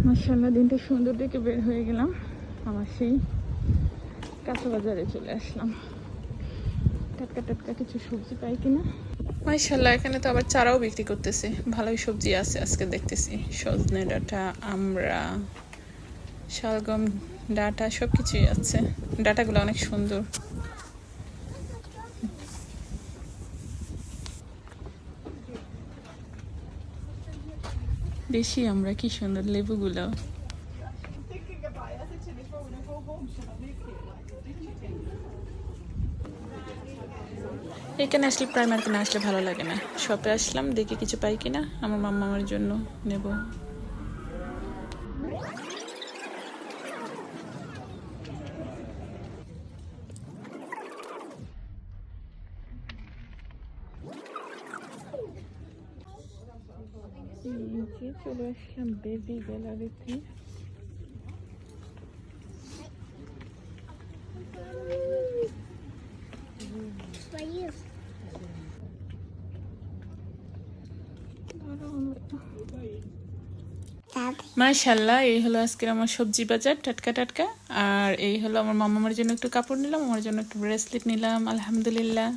মাশাআল্লাহ দিনটা সুন্দর দেখে বের হয়ে গেলাম। আমার সেই কাঁচা বাজারে চলে আসলাম। টাটকা টাটকা কিছু সবজি পাই কিনা। মাশাআল্লাহ এখানে তো আবার চারাও বিক্রি করতেছে, ভালোই সবজি আছে আজকে দেখতেছি। সজনে ডাঁটা, আমড়া, শালগম ডাঁটা সবকিছুই আছে। ডাঁটাগুলো অনেক সুন্দর। দেশি আমরা, কি সুন্দর লেবুগুলো। এখানে আসলে প্রায় মার্কেটে না আসলে ভালো লাগে না। শপে আসলাম, দেখি কিছু পাই কিনা আমার মামার জন্য নেব। চলে আসলাম বেবি গ্যালারিতে। মাশাআল্লাহ এই হলো আজকের আমার সবজি বাজার, টাটকা টাটকা। আর এই হলো আমার মামার জন্য একটু কাপড় নিলাম, আমার জন্য একটু ব্রেসলেট নিলাম। আলহামদুলিল্লাহ।